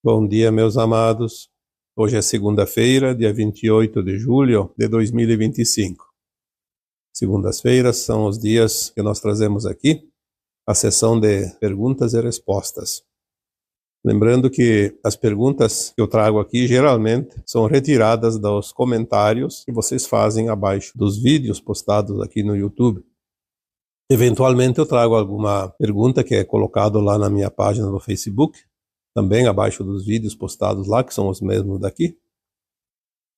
Bom dia, meus amados. Hoje é segunda-feira, dia 28 de julho de 2025. Segundas-feiras são os dias que nós trazemos aqui a sessão de perguntas e respostas. Lembrando que as perguntas que eu trago aqui geralmente são retiradas dos comentários que vocês fazem abaixo dos vídeos postados aqui no YouTube. Eventualmente eu trago alguma pergunta que é colocada lá na minha página do Facebook, também abaixo dos vídeos postados lá, que são os mesmos daqui.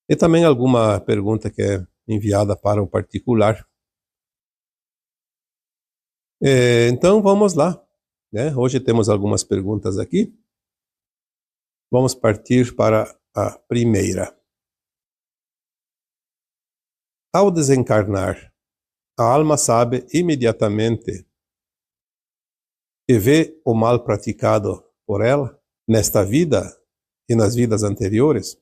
E também alguma pergunta que é enviada para o particular. Então vamos lá, né? Hoje temos algumas perguntas aqui. Vamos partir para a primeira. Ao desencarnar, a alma sabe imediatamente que vê o mal praticado por ela nesta vida e nas vidas anteriores?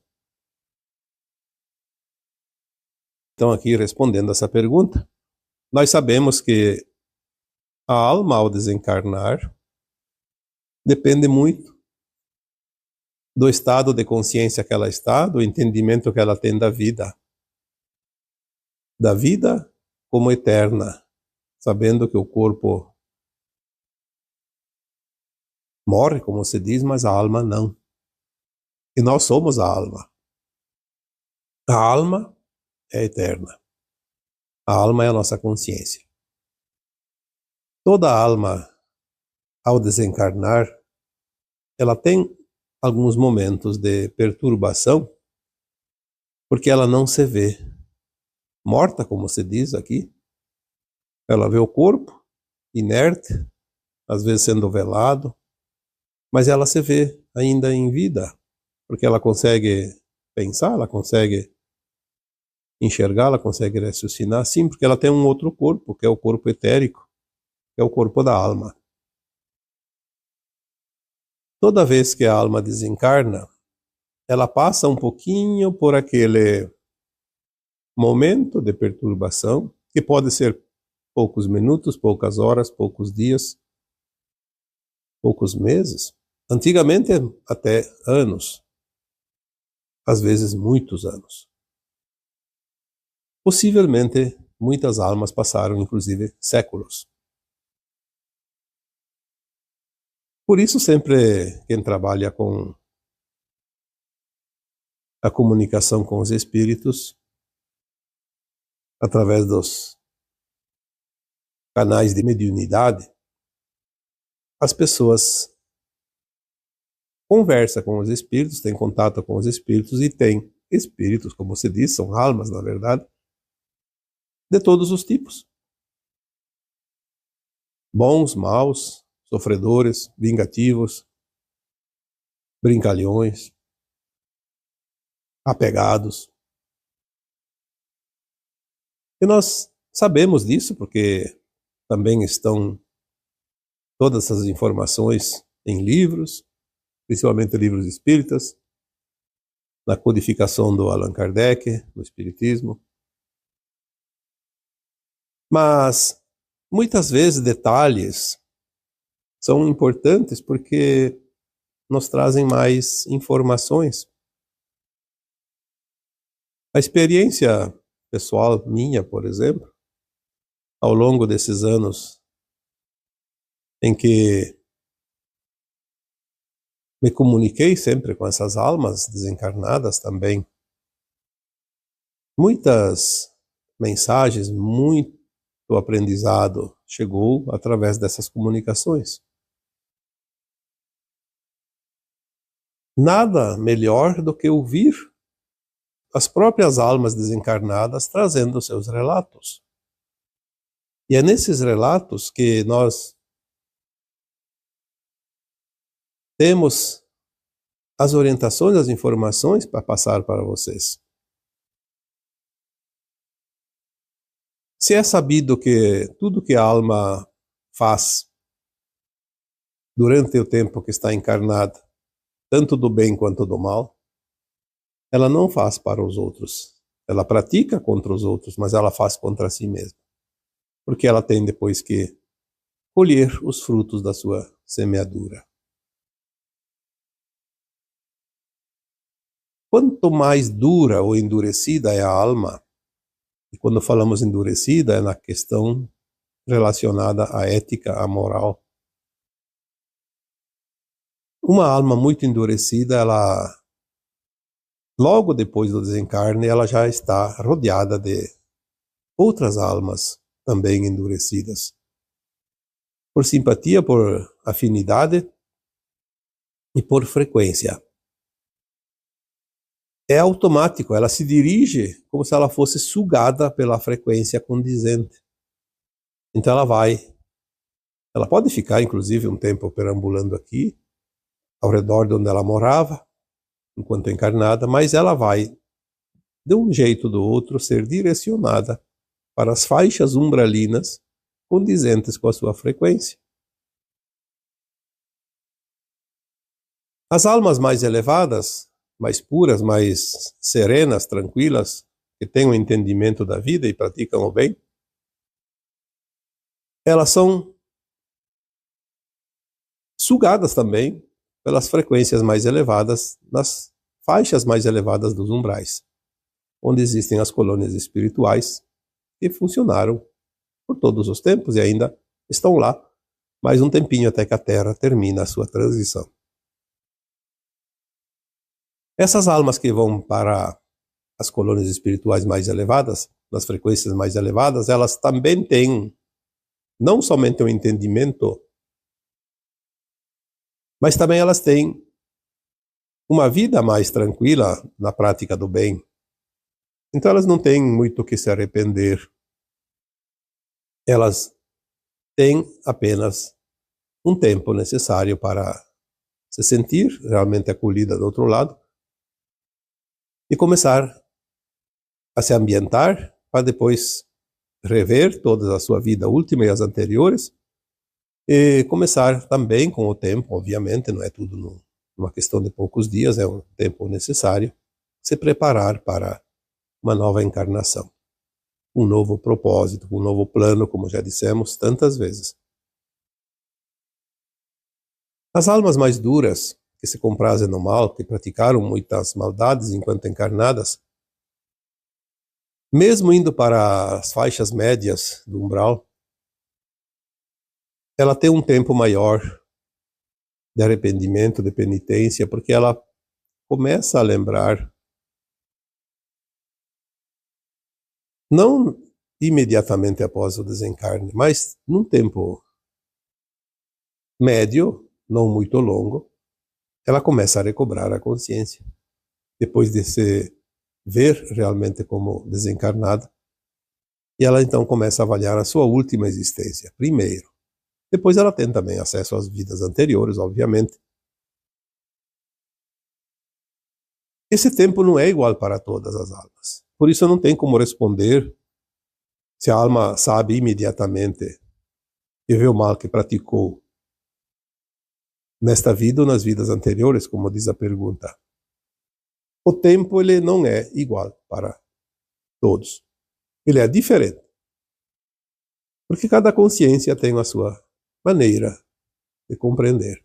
Então, aqui respondendo essa pergunta, nós sabemos que a alma, ao desencarnar, depende muito do estado de consciência que ela está, do entendimento que ela tem da vida como eterna, sabendo que o corpo morre, como se diz, mas a alma não. E nós somos a alma. A alma é eterna. A alma é a nossa consciência. Toda alma, ao desencarnar, ela tem alguns momentos de perturbação, porque ela não se vê morta, como se diz aqui. Ela vê o corpo inerte, às vezes sendo velado, mas ela se vê ainda em vida, porque ela consegue pensar, ela consegue enxergar, ela consegue raciocinar, sim, porque ela tem um outro corpo, que é o corpo etérico, que é o corpo da alma. Toda vez que a alma desencarna, ela passa um pouquinho por aquele momento de perturbação, que pode ser poucos minutos, poucas horas, poucos dias, poucos meses. Antigamente, até anos, às vezes muitos anos. Possivelmente, muitas almas passaram, inclusive, séculos. Por isso, sempre quem trabalha com a comunicação com os espíritos, através dos canais de mediunidade, as pessoas conversam com os espíritos, têm contato com os espíritos e têm espíritos, como se diz, são almas, na verdade, de todos os tipos. Bons, maus, sofredores, vingativos, brincalhões, apegados. E nós sabemos disso porque também estão todas essas informações em livros, principalmente livros espíritas, na codificação do Allan Kardec, no Espiritismo. Mas muitas vezes detalhes são importantes porque nos trazem mais informações. A experiência pessoal minha, por exemplo, ao longo desses anos em que me comuniquei sempre com essas almas desencarnadas também, muitas mensagens, muito aprendizado chegou através dessas comunicações. Nada melhor do que ouvir as próprias almas desencarnadas trazendo seus relatos. E é nesses relatos que nós temos as orientações, as informações para passar para vocês. Se é sabido que tudo que a alma faz durante o tempo que está encarnada, tanto do bem quanto do mal, ela não faz para os outros. Ela pratica contra os outros, mas ela faz contra si mesma. Porque ela tem depois que colher os frutos da sua semeadura. quanto mais dura ou endurecida é a alma, e quando falamos endurecida é na questão relacionada à ética, à moral. Uma alma muito endurecida, ela, logo depois do desencarne, ela já está rodeada de outras almas também endurecidas. Por simpatia, por afinidade e por frequência. É automático, ela se dirige como se ela fosse sugada pela frequência condizente. Então ela pode ficar inclusive um tempo perambulando aqui, ao redor de onde ela morava, enquanto encarnada, mas ela vai, de um jeito ou do outro, ser direcionada para as faixas umbralinas condizentes com a sua frequência. As almas mais elevadas, mais puras, mais serenas, tranquilas, que têm um entendimento da vida e praticam o bem, elas são sugadas também pelas frequências mais elevadas, nas faixas mais elevadas dos umbrais, onde existem as colônias espirituais que funcionaram por todos os tempos e ainda estão lá, mais um tempinho até que a Terra termine a sua transição. Essas almas que vão para as colônias espirituais mais elevadas, nas frequências mais elevadas, elas também têm não somente um entendimento, mas também elas têm uma vida mais tranquila na prática do bem. Então elas não têm muito o que se arrepender. Elas têm apenas um tempo necessário para se sentir realmente acolhida do outro lado e começar a se ambientar para depois rever toda a sua vida última e as anteriores e começar também com o tempo, obviamente, não é tudo numa questão de poucos dias, é um tempo necessário, se preparar para uma nova encarnação, um novo propósito, um novo plano, como já dissemos tantas vezes. As almas mais duras, que se comprazem no mal, que praticaram muitas maldades enquanto encarnadas, mesmo indo para as faixas médias do umbral, ela tem um tempo maior de arrependimento, de penitência, porque ela começa a lembrar, não imediatamente após o desencarne, mas num tempo médio, não muito longo, ela começa a recobrar a consciência, depois de se ver realmente como desencarnada, e ela então começa a avaliar a sua última existência, primeiro. Depois ela tem também acesso às vidas anteriores, obviamente. Esse tempo não é igual para todas as almas. Por isso não tem como responder se a alma sabe imediatamente e vê o mal que praticou nesta vida ou nas vidas anteriores, como diz a pergunta. O tempo ele não é igual para todos. Ele é diferente. Porque cada consciência tem a sua maneira de compreender.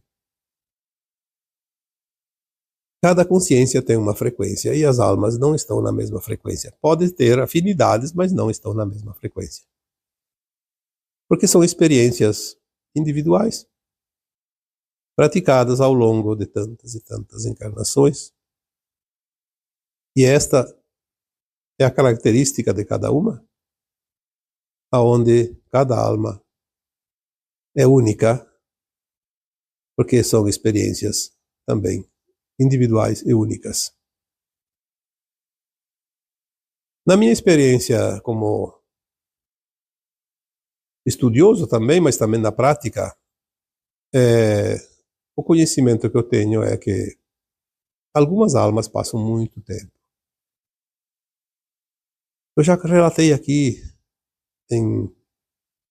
Cada consciência tem uma frequência e as almas não estão na mesma frequência. Podem ter afinidades, mas não estão na mesma frequência. Porque são experiências individuais, praticadas ao longo de tantas e tantas encarnações. E esta é a característica de cada uma, aonde cada alma é única, porque são experiências também individuais e únicas. Na minha experiência como estudioso também, mas também na prática, o conhecimento que eu tenho é que algumas almas passam muito tempo. Eu já relatei aqui em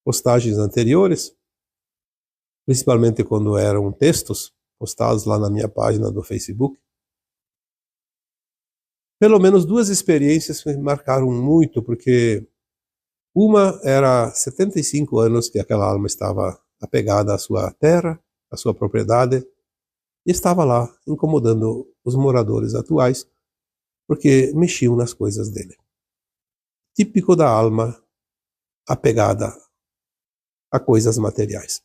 postagens anteriores, principalmente quando eram textos postados lá na minha página do Facebook. Pelo menos duas experiências me marcaram muito, porque uma era 75 anos que aquela alma estava apegada à sua terra, à sua propriedade, e estava lá incomodando os moradores atuais, porque mexiam nas coisas dele. Típico da alma apegada a coisas materiais.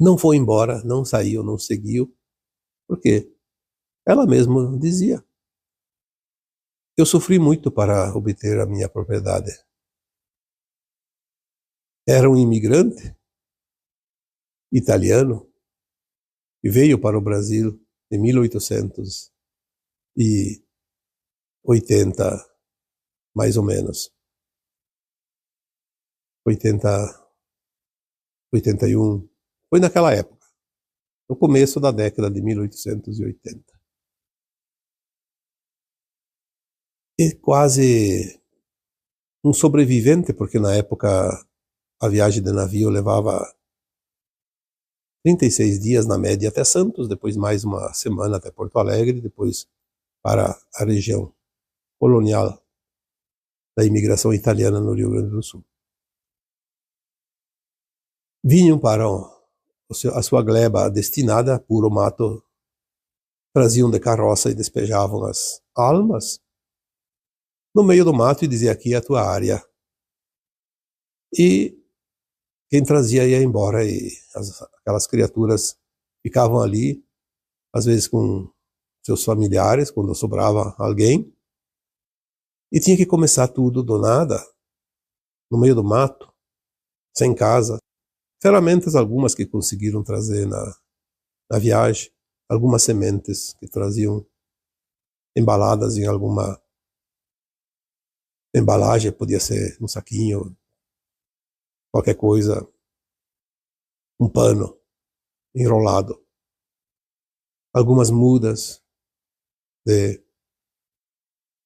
Não foi embora, não saiu, não seguiu, porque ela mesma dizia: eu sofri muito para obter a minha propriedade. Era um imigrante italiano que veio para o Brasil em 1880, mais ou menos. 81. Foi naquela época, no começo da década de 1880. E quase um sobrevivente, porque na época a viagem de navio levava 36 dias na média até Santos, depois mais uma semana até Porto Alegre, depois para a região colonial da imigração italiana no Rio Grande do Sul. Vinham para a sua gleba destinada a puro mato, traziam de carroça e despejavam as almas no meio do mato e dizia: aqui é a tua área. E quem trazia ia embora e aquelas criaturas ficavam ali, às vezes com seus familiares, quando sobrava alguém, e tinha que começar tudo do nada, no meio do mato, sem casa. Ferramentas algumas que conseguiram trazer na viagem, algumas sementes que traziam embaladas em alguma embalagem, podia ser um saquinho, qualquer coisa, um pano enrolado, algumas mudas de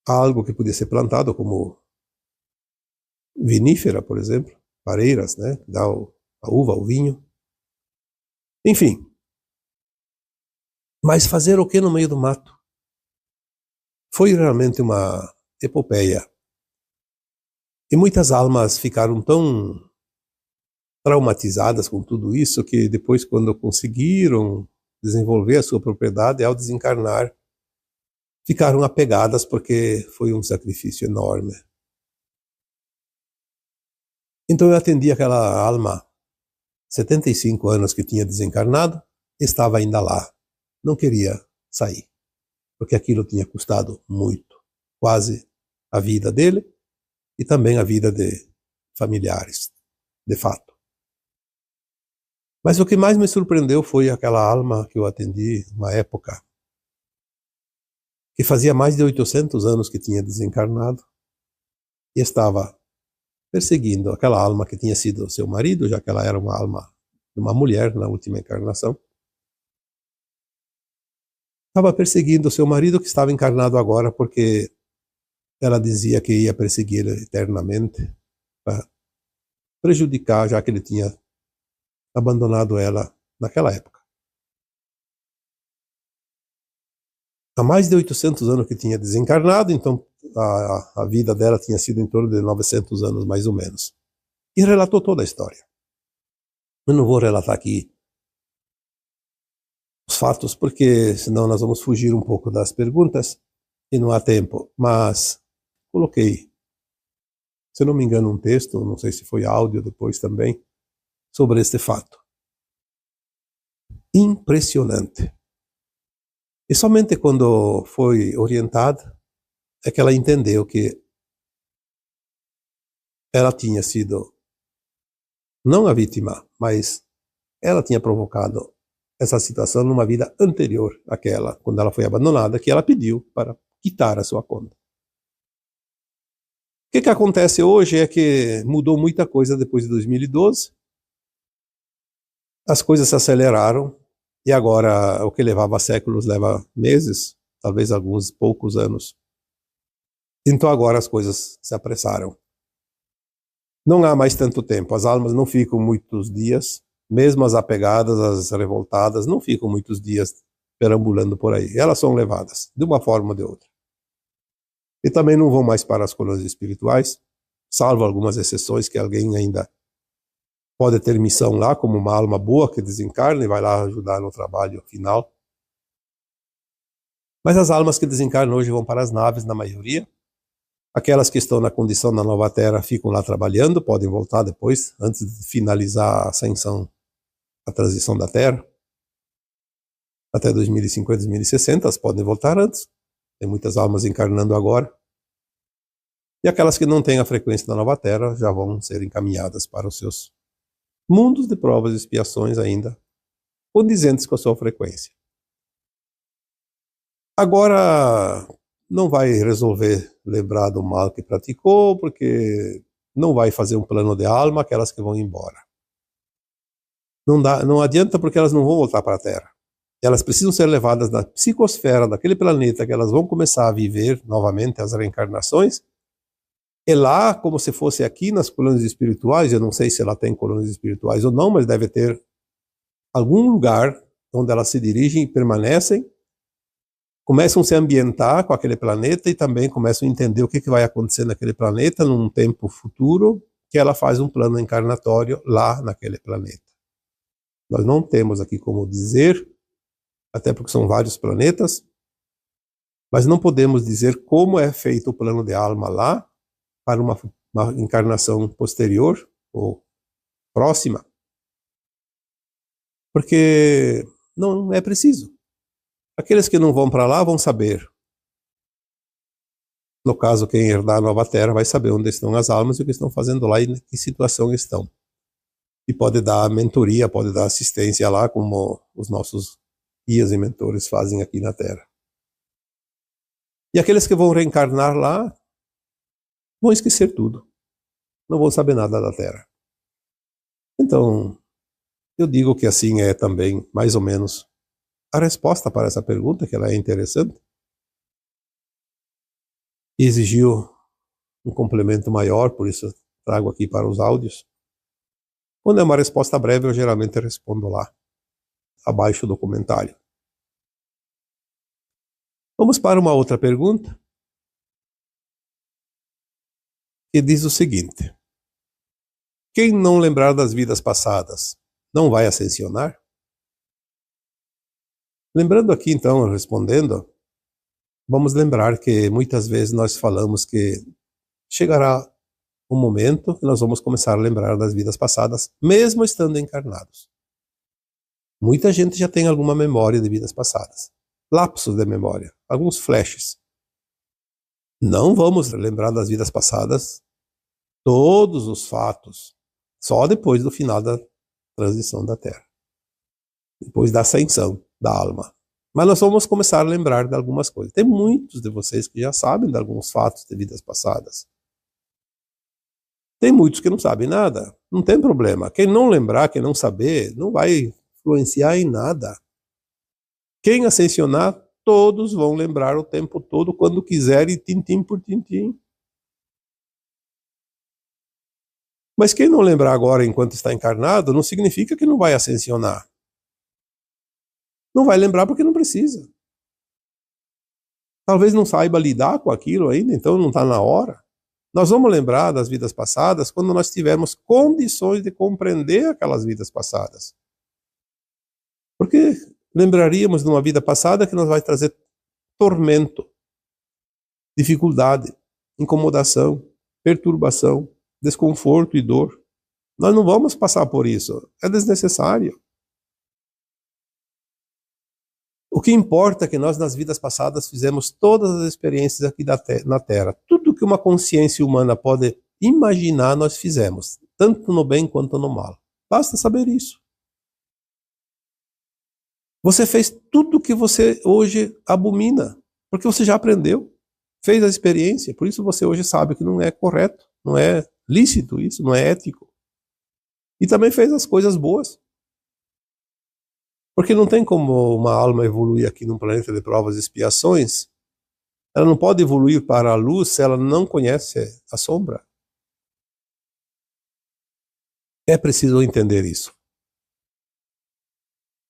algo que podia ser plantado, como vinífera, por exemplo, pareiras, né, que dá a uva, o vinho, enfim. Mas fazer o que no meio do mato? Foi realmente uma epopeia. E muitas almas ficaram tão traumatizadas com tudo isso que depois, quando conseguiram desenvolver a sua propriedade, ao desencarnar, ficaram apegadas porque foi um sacrifício enorme. Então eu atendi aquela alma, 75 anos que tinha desencarnado, estava ainda lá, não queria sair, porque aquilo tinha custado muito, quase a vida dele e também a vida de familiares, de fato. Mas o que mais me surpreendeu foi aquela alma que eu atendi uma época que fazia mais de 800 anos que tinha desencarnado e estava perseguindo aquela alma que tinha sido seu marido, já que ela era uma alma de uma mulher na última encarnação. Estava perseguindo seu marido, que estava encarnado agora, porque ela dizia que ia persegui-lo eternamente para prejudicar, já que ele tinha abandonado ela naquela época. Há mais de 800 anos que tinha desencarnado, então a vida dela tinha sido em torno de 900 anos, mais ou menos. E relatou toda a história. Eu não vou relatar aqui os fatos, porque senão nós vamos fugir um pouco das perguntas e não há tempo. Mas coloquei, se não me engano, um texto, não sei se foi áudio depois também, sobre este fato. Impressionante. E somente quando foi orientada é que ela entendeu que ela tinha sido não a vítima, mas ela tinha provocado essa situação numa vida anterior àquela, quando ela foi abandonada, que ela pediu para quitar a sua conta. O que acontece hoje é que mudou muita coisa depois de 2012, as coisas se aceleraram, e agora o que levava séculos leva meses, talvez alguns poucos anos. Então agora as coisas se apressaram. Não há mais tanto tempo, as almas não ficam muitos dias, mesmo as apegadas, as revoltadas, não ficam muitos dias perambulando por aí. Elas são levadas, de uma forma ou de outra. E também não vão mais para as colônias espirituais, salvo algumas exceções que alguém ainda pode ter missão lá, como uma alma boa que desencarna e vai lá ajudar no trabalho final. Mas as almas que desencarnam hoje vão para as naves, na maioria. Aquelas que estão na condição da nova Terra ficam lá trabalhando, podem voltar depois, antes de finalizar a ascensão, a transição da Terra. Até 2050, 2060, elas podem voltar antes. Tem muitas almas encarnando agora. E aquelas que não têm a frequência da nova Terra já vão ser encaminhadas para os seus mundos de provas e expiações ainda, condizentes com a sua frequência. Agora, não vai resolver lembrar do mal que praticou, porque não vai fazer um plano de alma, aquelas que vão embora. Não adianta, porque elas não vão voltar para a Terra. Elas precisam ser levadas da psicosfera daquele planeta, que elas vão começar a viver novamente as reencarnações. E lá, como se fosse aqui nas colônias espirituais, eu não sei se ela tem colônias espirituais ou não, mas deve ter algum lugar onde elas se dirigem e permanecem, começam a se ambientar com aquele planeta e também começam a entender o que vai acontecer naquele planeta num tempo futuro, que ela faz um plano encarnatório lá naquele planeta. Nós não temos aqui como dizer, até porque são vários planetas, mas não podemos dizer como é feito o plano de alma lá, para uma encarnação posterior ou próxima, porque não é preciso. Aqueles que não vão para lá vão saber. No caso, quem herdar a nova Terra vai saber onde estão as almas e o que estão fazendo lá e em que situação estão. E pode dar mentoria, pode dar assistência lá, como os nossos guias e mentores fazem aqui na Terra. E aqueles que vão reencarnar lá vão esquecer tudo. Não vão saber nada da Terra. Então, eu digo que assim é também, mais ou menos, a resposta para essa pergunta, que ela é interessante. Exigiu um complemento maior, por isso trago aqui para os áudios. Quando é uma resposta breve, eu geralmente respondo lá, abaixo do comentário. Vamos para uma outra pergunta, que diz o seguinte: quem não lembrar das vidas passadas, não vai ascensionar? Lembrando aqui, então, respondendo, vamos lembrar que muitas vezes nós falamos que chegará um momento que nós vamos começar a lembrar das vidas passadas, mesmo estando encarnados. Muita gente já tem alguma memória de vidas passadas, lapsos de memória, alguns flashes. Não vamos lembrar das vidas passadas todos os fatos, só depois do final da transição da Terra, depois da ascensão da alma. Mas nós vamos começar a lembrar de algumas coisas. Tem muitos de vocês que já sabem de alguns fatos de vidas passadas. Tem muitos que não sabem nada. Não tem problema. Quem não lembrar, quem não saber, não vai influenciar em nada. Quem ascensionar, todos vão lembrar o tempo todo, quando quiserem, tintim por tintim. Mas quem não lembrar agora enquanto está encarnado, não significa que não vai ascensionar. Não vai lembrar porque não precisa. Talvez não saiba lidar com aquilo ainda, então não está na hora. Nós vamos lembrar das vidas passadas quando nós tivermos condições de compreender aquelas vidas passadas. Porque lembraríamos de uma vida passada que nos vai trazer tormento, dificuldade, incomodação, perturbação, desconforto e dor. Nós não vamos passar por isso. É desnecessário. O que importa é que nós, nas vidas passadas, fizemos todas as experiências aqui na Terra. Tudo que uma consciência humana pode imaginar, nós fizemos, tanto no bem quanto no mal. Basta saber isso. Você fez tudo que você hoje abomina, porque você já aprendeu, fez a experiência, por isso você hoje sabe que não é correto, não é lícito isso, não é ético. E também fez as coisas boas. Porque não tem como uma alma evoluir aqui num planeta de provas e expiações. Ela não pode evoluir para a luz se ela não conhece a sombra. É preciso entender isso.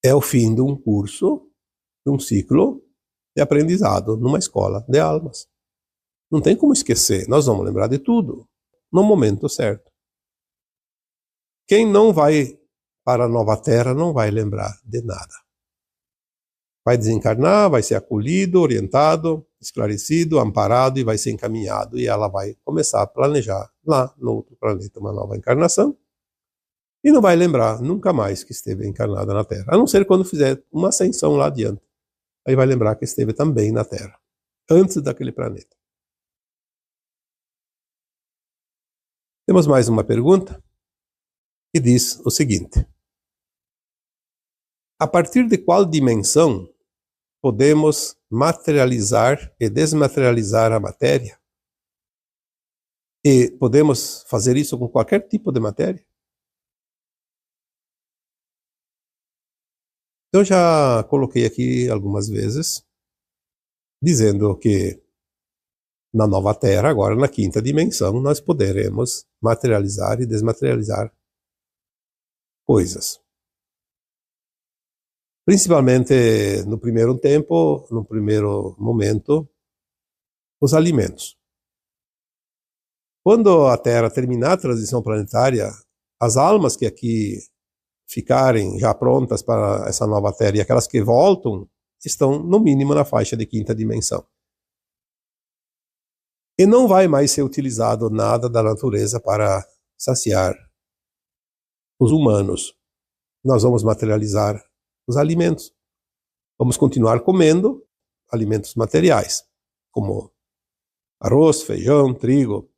É o fim de um curso, de um ciclo de aprendizado numa escola de almas. Não tem como esquecer. Nós vamos lembrar de tudo no momento certo. Quem não vai para a nova Terra não vai lembrar de nada. Vai desencarnar, vai ser acolhido, orientado, esclarecido, amparado e vai ser encaminhado. E ela vai começar a planejar lá no outro planeta uma nova encarnação. E não vai lembrar nunca mais que esteve encarnada na Terra. A não ser quando fizer uma ascensão lá adiante. Aí vai lembrar que esteve também na Terra, antes daquele planeta. Temos mais uma pergunta que diz o seguinte: a partir de qual dimensão podemos materializar e desmaterializar a matéria? E podemos fazer isso com qualquer tipo de matéria? Eu já coloquei aqui algumas vezes, dizendo que na nova Terra, agora na quinta dimensão, nós poderemos materializar e desmaterializar coisas. Principalmente no primeiro tempo, no primeiro momento, os alimentos. Quando a Terra terminar a transição planetária, as almas que aqui ficarem já prontas para essa nova Terra e aquelas que voltam, estão no mínimo na faixa de quinta dimensão. E não vai mais ser utilizado nada da natureza para saciar os humanos. Nós vamos materializar os alimentos. Vamos continuar comendo alimentos materiais, como arroz, feijão, trigo,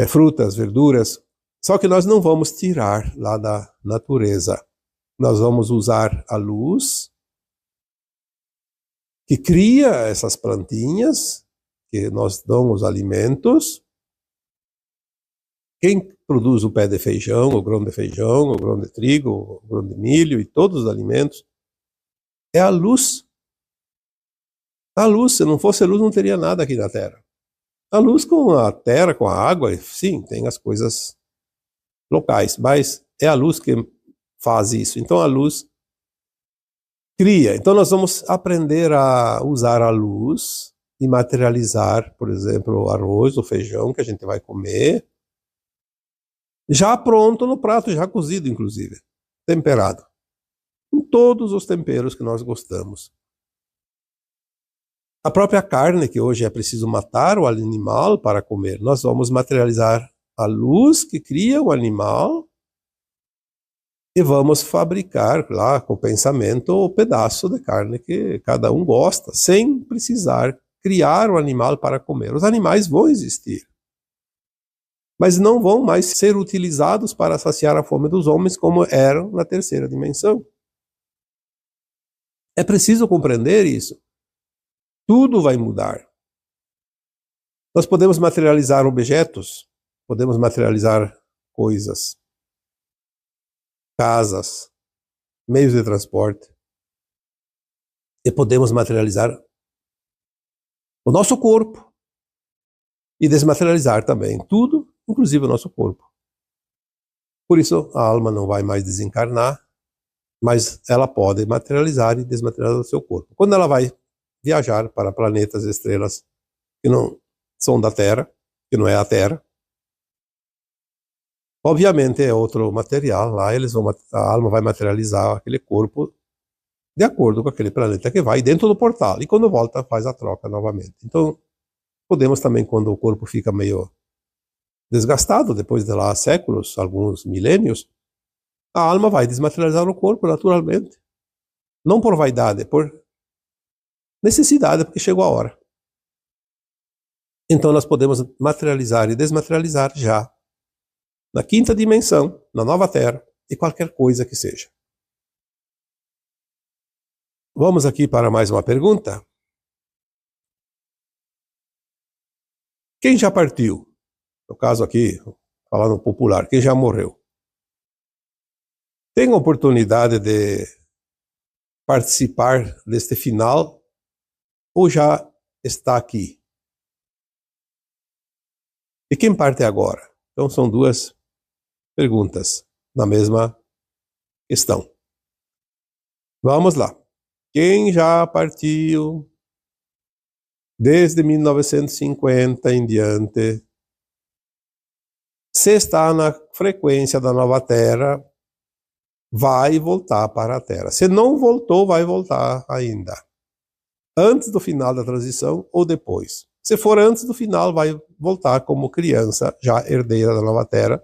frutas, verduras. Só que nós não vamos tirar lá da natureza. Nós vamos usar a luz que cria essas plantinhas, que nos dão os alimentos. Quem produz o pé de feijão, o grão de feijão, o grão de trigo, o grão de milho e todos os alimentos, é a luz. A luz, se não fosse a luz, não teria nada aqui na Terra. A luz com a terra, com a água, sim, tem as coisas locais, mas é a luz que faz isso. Então a luz cria. Então nós vamos aprender a usar a luz e materializar, por exemplo, o arroz, o feijão que a gente vai comer, já pronto no prato, já cozido inclusive, temperado, com todos os temperos que nós gostamos. A própria carne, que hoje é preciso matar o animal para comer, nós vamos materializar a luz que cria o animal e vamos fabricar lá com o pensamento o pedaço de carne que cada um gosta, sem precisar criar o animal para comer. Os animais vão existir, mas não vão mais ser utilizados para saciar a fome dos homens como eram na terceira dimensão. É preciso compreender isso. Tudo vai mudar. Nós podemos materializar objetos, podemos materializar coisas, casas, meios de transporte, e podemos materializar o nosso corpo e desmaterializar também tudo, inclusive o nosso corpo. Por isso a alma não vai mais desencarnar, mas ela pode materializar e desmaterializar o seu corpo. Quando ela vai viajar para planetas e estrelas que não são da Terra, que não é a Terra, obviamente é outro material, lá a alma vai materializar aquele corpo de acordo com aquele planeta que vai dentro do portal, e quando volta faz a troca novamente. Então podemos também, quando o corpo fica meio desgastado, depois de lá séculos, alguns milênios, a alma vai desmaterializar o corpo naturalmente, não por vaidade, por necessidade, porque chegou a hora. Então nós podemos materializar e desmaterializar já na quinta dimensão, na nova Terra, e qualquer coisa que seja. Vamos aqui para mais uma pergunta. Quem já partiu? No caso aqui, falando popular, quem já morreu? Tem a oportunidade de participar deste final ou já está aqui? E quem parte agora? Então são duas perguntas na mesma questão. Vamos lá. Quem já partiu desde 1950 em diante, se está na frequência da nova Terra, vai voltar para a Terra. Se não voltou, vai voltar ainda. Antes do final da transição ou depois. Se for antes do final, vai voltar como criança, já herdeira da nova Terra.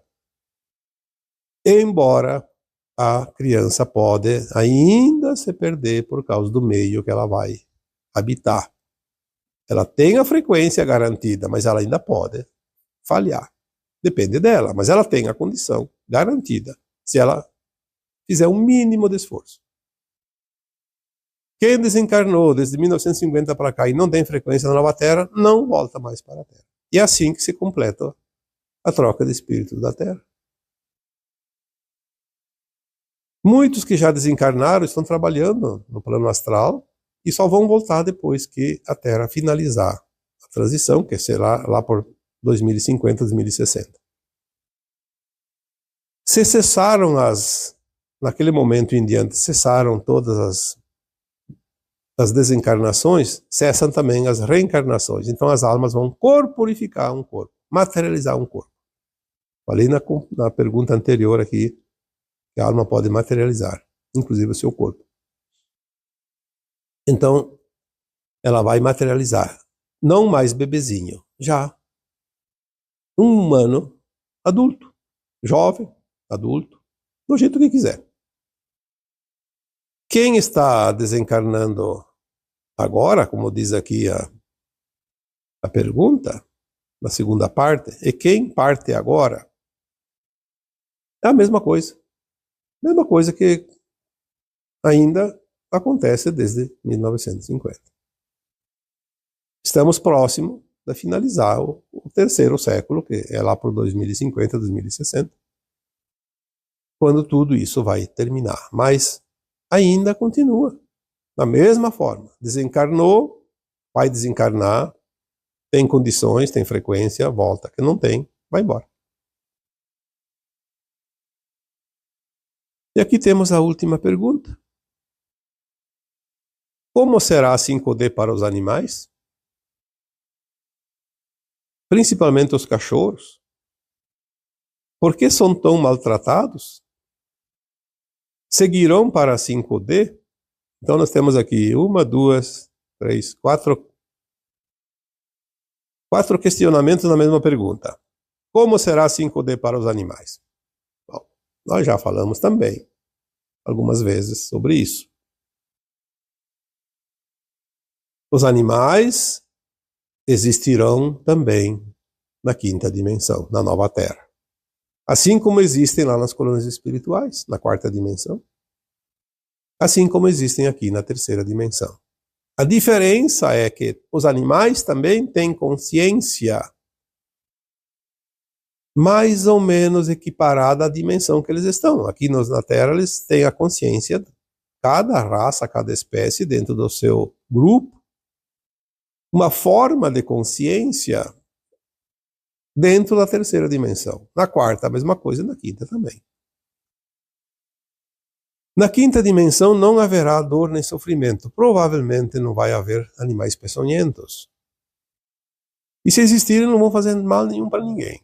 Embora a criança pode ainda se perder por causa do meio que ela vai habitar. Ela tem a frequência garantida, mas ela ainda pode falhar. Depende dela, mas ela tem a condição garantida, se ela fizer um mínimo de esforço. Quem desencarnou desde 1950 para cá e não tem frequência na nova Terra, não volta mais para a Terra. E é assim que se completa a troca de espíritos da Terra. Muitos que já desencarnaram estão trabalhando no plano astral e só vão voltar depois que a Terra finalizar a transição, que será lá por 2050, 2060. Se cessaram naquele momento em diante, cessaram todas as desencarnações, cessam também as reencarnações. Então as almas vão corporificar um corpo, materializar um corpo. Falei na pergunta anterior aqui, que a alma pode materializar, inclusive o seu corpo. Então, ela vai materializar, não mais bebezinho, já um humano adulto, jovem, adulto, do jeito que quiser. Quem está desencarnando agora, como diz aqui a pergunta, na segunda parte, e quem parte agora, é a mesma coisa. Mesma coisa que ainda acontece desde 1950. Estamos próximos de finalizar o terceiro século, que é lá por 2050, 2060, quando tudo isso vai terminar. Mas ainda continua da mesma forma. Desencarnou, vai desencarnar, tem condições, tem frequência, volta. Que não tem, vai embora. E aqui temos a última pergunta. Como será a 5D para os animais? Principalmente os cachorros? Por que são tão maltratados? Seguirão para a 5D? Então nós temos aqui 1, 2, 3, 4 questionamentos na mesma pergunta. Como será a 5D para os animais? Bom, nós já falamos também algumas vezes sobre isso. Os animais existirão também na quinta dimensão, na nova Terra. Assim como existem lá nas colônias espirituais, na quarta dimensão. Assim como existem aqui na terceira dimensão. A diferença é que os animais também têm consciência mais ou menos equiparada à dimensão que eles estão. Aqui na Terra eles têm a consciência, cada raça, cada espécie dentro do seu grupo, uma forma de consciência dentro da terceira dimensão. Na quarta, a mesma coisa, na quinta também. Na quinta dimensão não haverá dor nem sofrimento. Provavelmente não vai haver animais peçonhentos. E se existirem, não vão fazer mal nenhum para ninguém.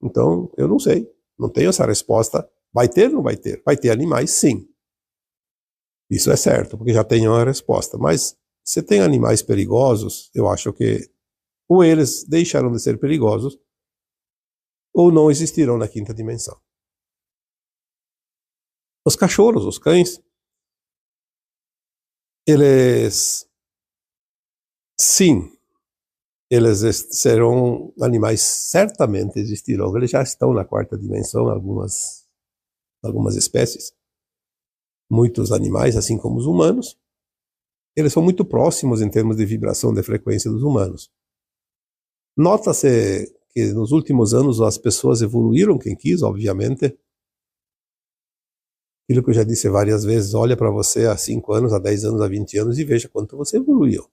Então, eu não sei. Não tenho essa resposta. Vai ter ou não vai ter? Vai ter animais, sim. Isso é certo, porque já tenho a resposta. Mas se tem animais perigosos, eu acho que ou eles deixarão de ser perigosos, ou não existirão na quinta dimensão. Os cachorros, os cães, eles, sim, eles serão animais, certamente existirão. Eles já estão na quarta dimensão, algumas espécies. Muitos animais, assim como os humanos, eles são muito próximos em termos de vibração, de frequência dos humanos. Nota-se que nos últimos anos as pessoas evoluíram, quem quis, obviamente. Aquilo que eu já disse várias vezes, olha para você há 5 anos, há 10 anos, há 20 anos e veja quanto você evoluiu.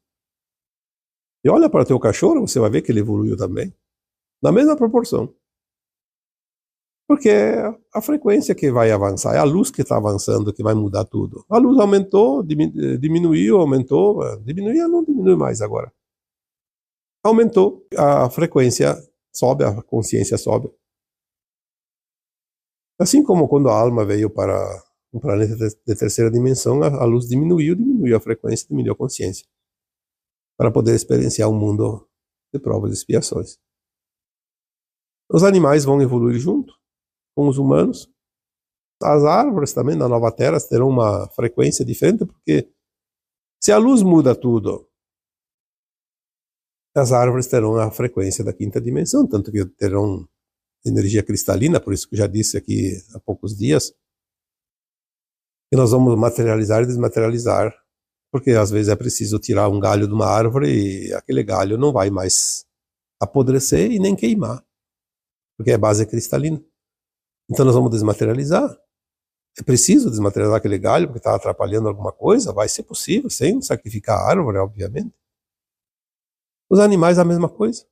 E olha para o teu cachorro, você vai ver que ele evoluiu também, na mesma proporção. Porque é a frequência que vai avançar, é a luz que está avançando que vai mudar tudo. A luz aumentou, diminuiu, aumentou, diminuiu, não diminui mais agora. Aumentou, a frequência sobe, a consciência sobe. Assim como quando a alma veio para um planeta de terceira dimensão, a luz diminuiu a frequência, diminuiu a consciência, para poder experienciar um mundo de provas e expiações. Os animais vão evoluir junto com os humanos. As árvores também, na nova Terra, terão uma frequência diferente, porque se a luz muda tudo, as árvores terão a frequência da quinta dimensão, tanto que terão energia cristalina, por isso que eu já disse aqui há poucos dias, que nós vamos materializar e desmaterializar, porque às vezes é preciso tirar um galho de uma árvore e aquele galho não vai mais apodrecer e nem queimar, porque a base é cristalina. Então nós vamos desmaterializar. É preciso desmaterializar aquele galho porque está atrapalhando alguma coisa? Vai ser possível, sem sacrificar a árvore, obviamente. Os animais, a mesma coisa.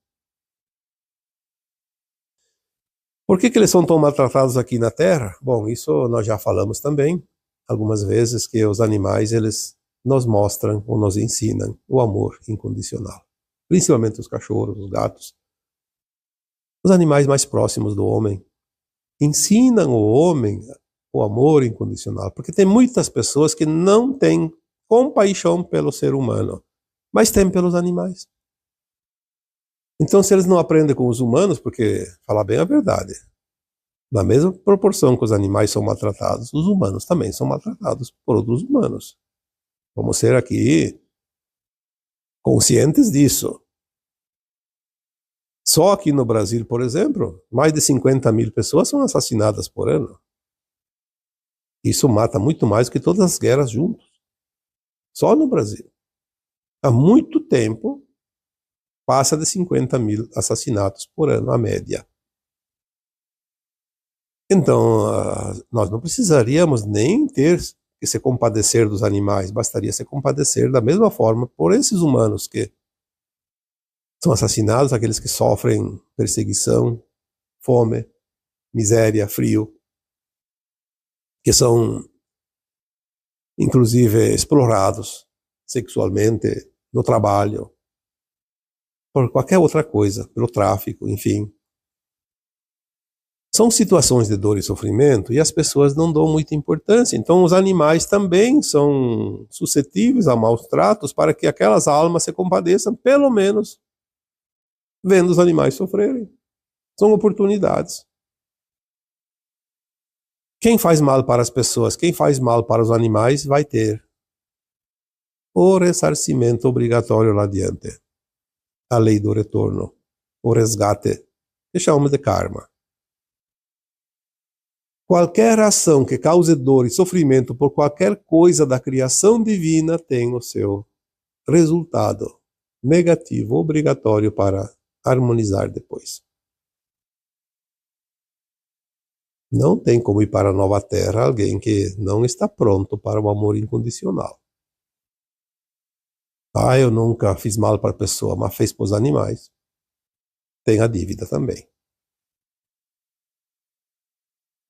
Por que eles são tão maltratados aqui na Terra? Bom, isso nós já falamos também algumas vezes, que os animais, eles nos mostram ou nos ensinam o amor incondicional. Principalmente os cachorros, os gatos. Os animais mais próximos do homem ensinam o homem o amor incondicional, porque tem muitas pessoas que não têm compaixão pelo ser humano, mas têm pelos animais. Então, se eles não aprendem com os humanos, porque, falar bem a verdade, na mesma proporção que os animais são maltratados, os humanos também são maltratados por outros humanos. Vamos ser aqui conscientes disso. Só aqui no Brasil, por exemplo, mais de 50 mil pessoas são assassinadas por ano. Isso mata muito mais do que todas as guerras juntos. Só no Brasil. Há muito tempo, passa de 50 mil assassinatos por ano, a média. Então, nós não precisaríamos nem ter que se compadecer dos animais, bastaria se compadecer da mesma forma por esses humanos que são assassinados, aqueles que sofrem perseguição, fome, miséria, frio, que são, inclusive, explorados sexualmente no trabalho, por qualquer outra coisa, pelo tráfico, enfim. São situações de dor e sofrimento e as pessoas não dão muita importância. Então, os animais também são suscetíveis a maus tratos para que aquelas almas se compadeçam, pelo menos, vendo os animais sofrerem. São oportunidades. Quem faz mal para as pessoas, quem faz mal para os animais, vai ter o ressarcimento obrigatório lá adiante. A lei do retorno, o resgate, que chamamos de karma. Qualquer ação que cause dor e sofrimento por qualquer coisa da criação divina tem o seu resultado negativo, obrigatório para harmonizar depois. Não tem como ir para a nova terra alguém que não está pronto para o amor incondicional. Eu nunca fiz mal para a pessoa, mas fez para os animais. Tem a dívida também.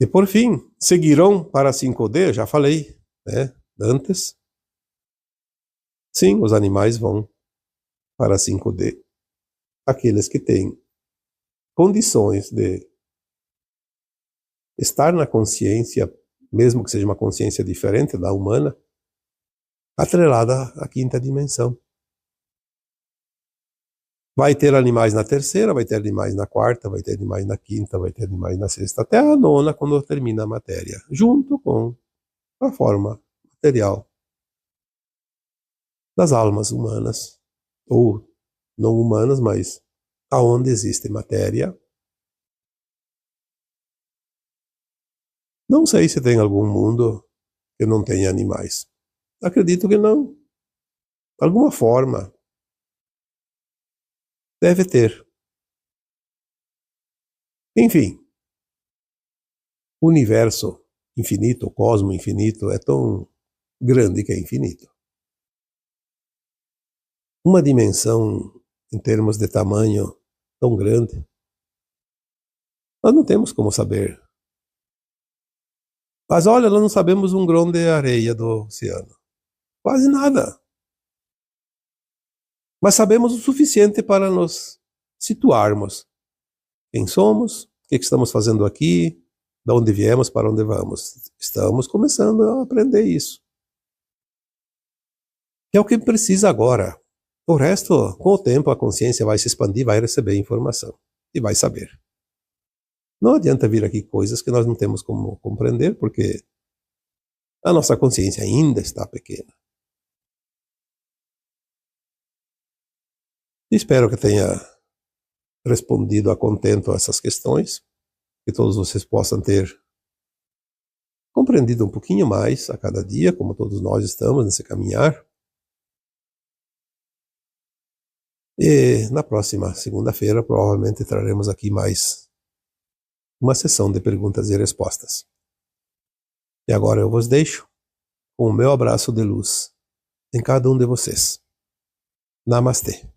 E por fim, seguirão para a 5D, já falei, né, antes. Sim, os animais vão para a 5D. Aqueles que têm condições de estar na consciência, mesmo que seja uma consciência diferente da humana, atrelada à quinta dimensão. Vai ter animais na terceira, vai ter animais na quarta, vai ter animais na quinta, vai ter animais na sexta, até a nona, quando termina a matéria, junto com a forma material das almas humanas, ou não humanas, mas aonde existe matéria. Não sei se tem algum mundo que não tenha animais. Acredito que não. De alguma forma, deve ter. Enfim, o universo infinito, o cosmo infinito, é tão grande que é infinito. Uma dimensão, em termos de tamanho, tão grande, nós não temos como saber. Mas olha, nós não sabemos um grão de areia do oceano. Quase nada. Mas sabemos o suficiente para nos situarmos. Quem somos? O que estamos fazendo aqui? Da onde viemos, para onde vamos. Estamos começando a aprender isso. Que é o que precisa agora. O resto, com o tempo, a consciência vai se expandir, vai receber informação e vai saber. Não adianta vir aqui coisas que nós não temos como compreender, porque a nossa consciência ainda está pequena. Espero que tenha respondido a contento a essas questões, que todos vocês possam ter compreendido um pouquinho mais a cada dia, como todos nós estamos nesse caminhar. E na próxima segunda-feira, provavelmente traremos aqui mais uma sessão de perguntas e respostas. E agora eu vos deixo com o meu abraço de luz em cada um de vocês. Namastê.